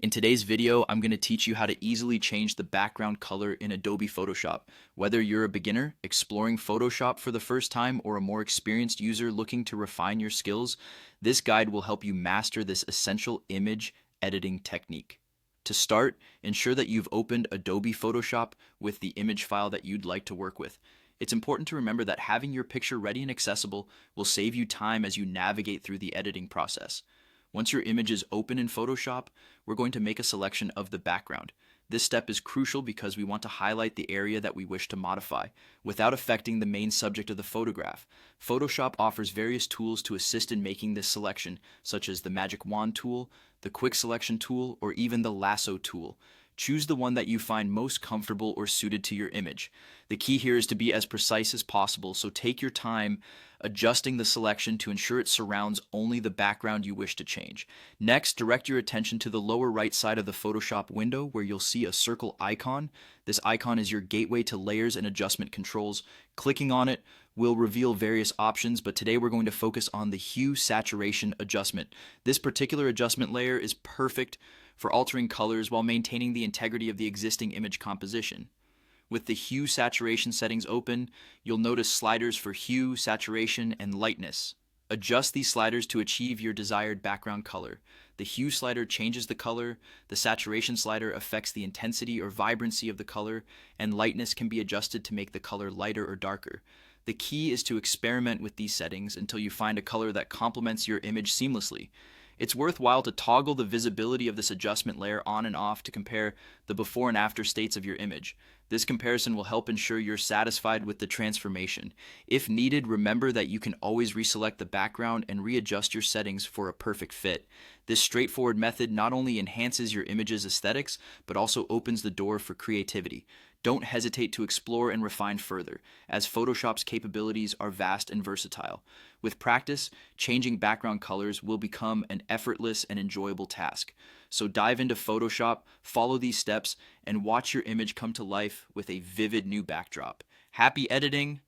In today's video, I'm going to teach you how to easily change the background color in Adobe Photoshop. Whether you're a beginner exploring Photoshop for the first time or a more experienced user looking to refine your skills, this guide will help you master this essential image editing technique. To start, ensure that you've opened Adobe Photoshop with the image file that you'd like to work with. It's important to remember that having your picture ready and accessible will save you time as you navigate through the editing process. Once your image is open in Photoshop, we're going to make a selection of the background. This step is crucial because we want to highlight the area that we wish to modify without affecting the main subject of the photograph. Photoshop offers various tools to assist in making this selection, such as the Magic Wand tool, the Quick Selection tool, or even the Lasso tool. Choose the one that you find most comfortable or suited to your image. The key here is to be as precise as possible, so take your time adjusting the selection to ensure it surrounds only the background you wish to change. Next, direct your attention to the lower right side of the Photoshop window where you'll see a circle icon. This icon is your gateway to layers and adjustment controls. Clicking on it will reveal various options, but today we're going to focus on the hue saturation adjustment. This particular adjustment layer is perfect for altering colors while maintaining the integrity of the existing image composition. With the hue saturation settings open, you'll notice sliders for hue, saturation, and lightness. Adjust these sliders to achieve your desired background color. The hue slider changes the color, the saturation slider affects the intensity or vibrancy of the color, and lightness can be adjusted to make the color lighter or darker. The key is to experiment with these settings until you find a color that complements your image seamlessly. It's worthwhile to toggle the visibility of this adjustment layer on and off to compare the before and after states of your image. This comparison will help ensure you're satisfied with the transformation. If needed, remember that you can always reselect the background and readjust your settings for a perfect fit. This straightforward method not only enhances your image's aesthetics, but also opens the door for creativity. Don't hesitate to explore and refine further, as Photoshop's capabilities are vast and versatile. With practice, changing background colors will become an effortless and enjoyable task. So dive into Photoshop, follow these steps, and watch your image come to life with a vivid new backdrop. Happy editing!